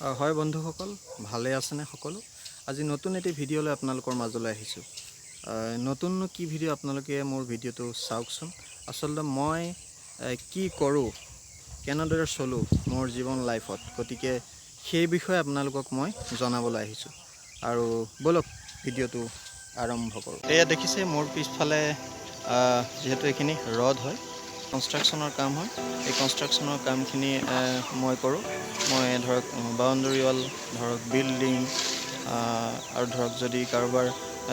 হয় বন্ধুসকল, ভালে আছেনে সকলো? আজি নতুন এটি ভিডিঅ' লৈ আপোনালোকৰ মাজলৈ আহিছোঁ। নতুন কি ভিডিঅ' আপোনালোকে মোৰ ভিডিঅ'টো চাওকচোন। আচলতে মই কি কৰোঁ, কেনেদৰে চলোঁ মোৰ জীৱন লাইফত, গতিকে সেই বিষয়ে আপোনালোকক মই জনাবলৈ আহিছোঁ। আৰু ব'লক ভিডিঅ'টো আৰম্ভ কৰোঁ। এয়া দেখিছে মোৰ পিছফালে যিহেতু এইখিনি ৰড হয়, কনষ্ট্ৰাকশ্যনৰ কাম হয়। এই কনষ্ট্ৰাকশ্যনৰ কামখিনি মই কৰোঁ। মই ধৰক বাউণ্ডেৰী ৱাল, ধৰক বিল্ডিং, আৰু ধৰক যদি কাৰোবাৰ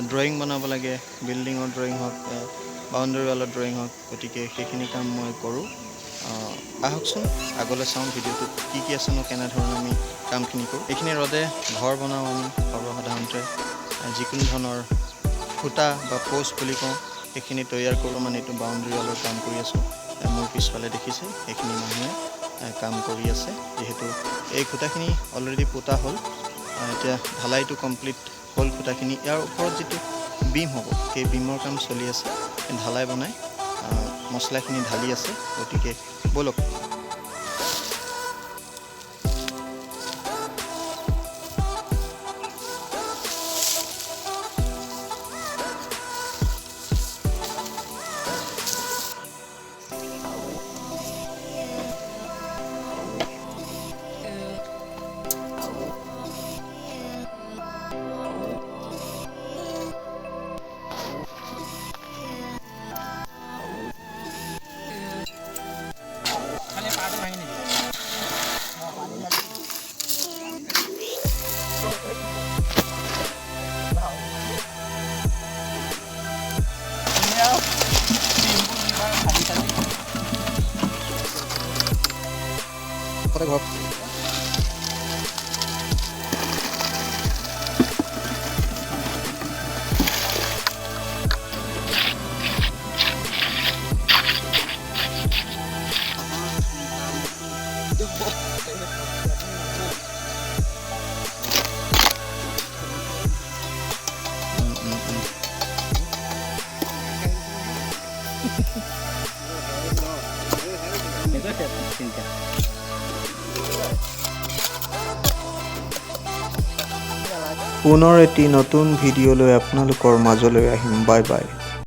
ড্ৰয়িং বনাব লাগে, বিল্ডিঙৰ ড্ৰয়িং হওক, বাউণ্ডেৰী ৱালৰ ড্ৰয়িং হওক, গতিকে সেইখিনি কাম মই কৰোঁ। আহকচোন আগলৈ চাওঁ ভিডিঅ'টোত কি আছেনো, কেনেধৰণে আমি কামখিনি কৰোঁ। এইখিনি ৰডে ঘৰ বনাওঁ আমি সৰ্বসাধাৰণতে। যিকোনো ধৰণৰ খুঁটা বা প'ষ্ট বুলি কওঁ, সেইখিনি তৈয়াৰ কৰোঁ। মানে এইটো বাউণ্ডেৰী ৱালৰ কাম কৰি আছোঁ। মোৰ পিছফালে দেখিছে সেইখিনি মানুহে কাম কৰি আছে। যিহেতু এই খুঁটাখিনি অলৰেডি পোতা হ'ল, এতিয়া ঢালাইটো কমপ্লিট হ'ল খুঁটাখিনি। ইয়াৰ ওপৰত যিটো বিম হ'ব, সেই বিমৰ কাম চলি আছে। ঢালাই বনাই মছলাখিনি ঢালি আছে। গতিকে ব'লক। ঘৰ পুনৰ এটি নতুন ভিডিঅ' লৈ আপোনালোকৰ মাজলৈ আহিম। Bye bye.